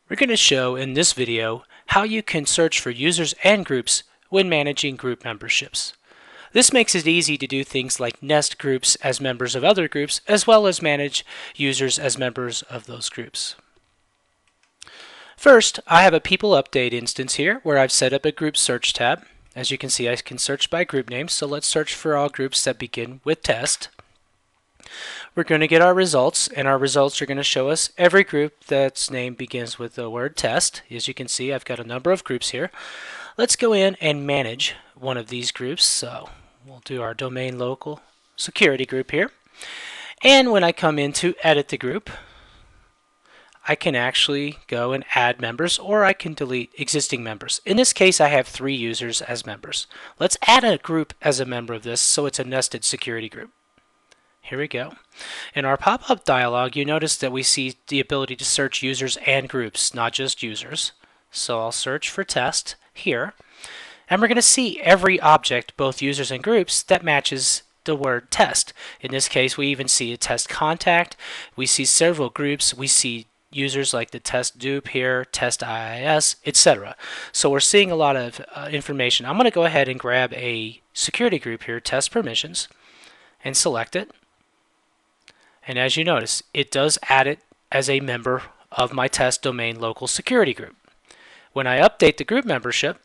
We're going to show in this video how you can search for users and groups when managing group memberships. This makes it easy to do things like nest groups as members of other groups, as well as manage users as members of those groups. First, I have a PeopleUpdate instance here where I've set up a group search tab. As you can see, I can search by group name, so let's search for all groups that begin with test. We're going to get our results, and our results are going to show us every group that's name begins with the word test. As you can see, I've got a number of groups here. Let's go in and manage one of these groups. So we'll do our domain local security group here. And when I come in to edit the group, I can actually go and add members, or I can delete existing members. In this case, I have 3 users as members. Let's add a group as a member of this so it's a nested security group. Here we go. In our pop-up dialog, you notice that we see the ability to search users and groups, not just users. So I'll search for test here, and we're going to see every object, both users and groups, that matches the word test. In this case, we even see a test contact. We see several groups. We see users like the test dupe here, test IIS, etc. So we're seeing a lot of information. I'm going to go ahead and grab a security group here, test permissions, and select it. And as you notice, it does add it as a member of my test domain local security group. When I update the group membership,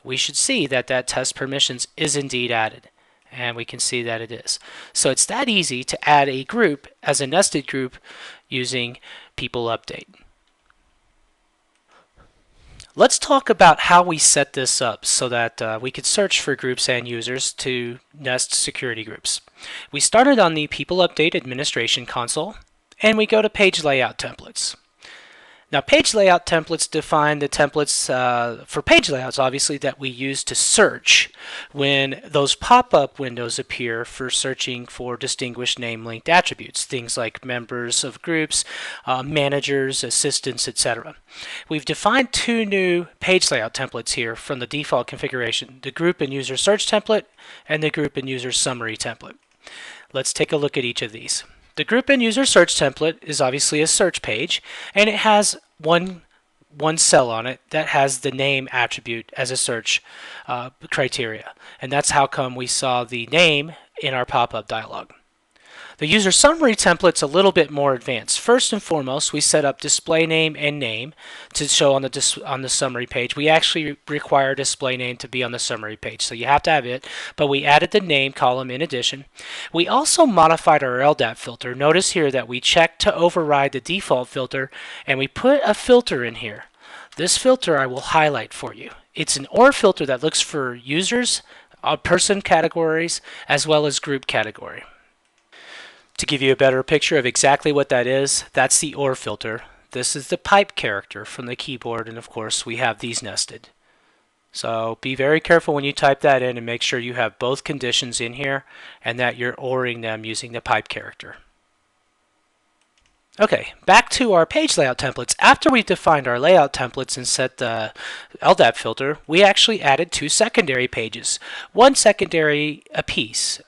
we should see that that test permissions is indeed added. And we can see that it is. So it's that easy to add a group as a nested group using PeopleUpdate. Let's talk about how we set this up so that we could search for groups and users to nest security groups. We started on the PeopleUpdate administration console, and we go to page layout templates. Now, page layout templates define the templates for page layouts, obviously, that we use to search when those pop-up windows appear for searching for distinguished name-linked attributes, things like members of groups, managers, assistants, etc. We've defined 2 new page layout templates here from the default configuration, the group and user search template and the group and user summary template. Let's take a look at each of these. The group and user search template is obviously a search page, and it has one cell on it that has the name attribute as a search criteria. And that's how come we saw the name in our pop-up dialog. The user summary template's a little bit more advanced. First and foremost, we set up display name and name to show on the summary page. We actually require display name to be on the summary page, so you have to have it, but we added the name column in addition. We also modified our LDAP filter. Notice here that we checked to override the default filter, and we put a filter in here. This filter I will highlight for you. It's an OR filter that looks for users, person categories, as well as group category. To give you a better picture of exactly what that is, that's the OR filter. This is the pipe character from the keyboard, and of course we have these nested. So be very careful when you type that in and make sure you have both conditions in here and that you're ORing them using the pipe character. Okay, back to our page layout templates. After we've defined our layout templates and set the LDAP filter, we actually added 2 secondary pages. One secondary apiece,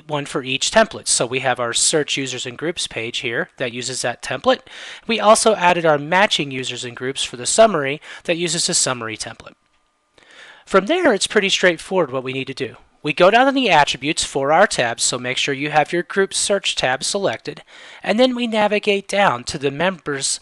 one for each template. So we have our search users and groups page here that uses that template. We also added our matching users and groups for the summary that uses the summary template. From there, it's pretty straightforward what we need to do. We go down to the attributes for our tabs, so make sure you have your group search tab selected, and then we navigate down to the members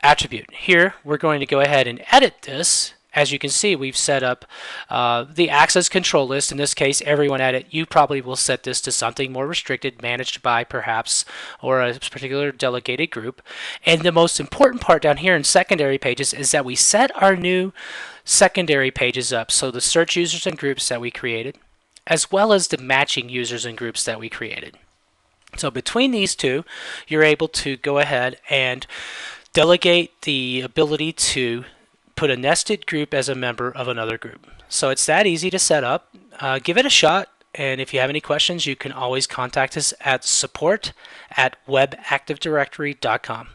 attribute. Here, we're going to go ahead and edit this. As you can see, we've set up the access control list. In this case, everyone edit. You probably will set this to something more restricted, managed by perhaps, or a particular delegated group. And the most important part down here in secondary pages is that we set our new secondary pages up, so the search users and groups that we created, as well as the matching users and groups that we created. So between these two, you're able to go ahead and delegate the ability to put a nested group as a member of another group. So it's that easy to set up. Give it a shot, and if you have any questions, you can always contact us at support@webactivedirectory.com.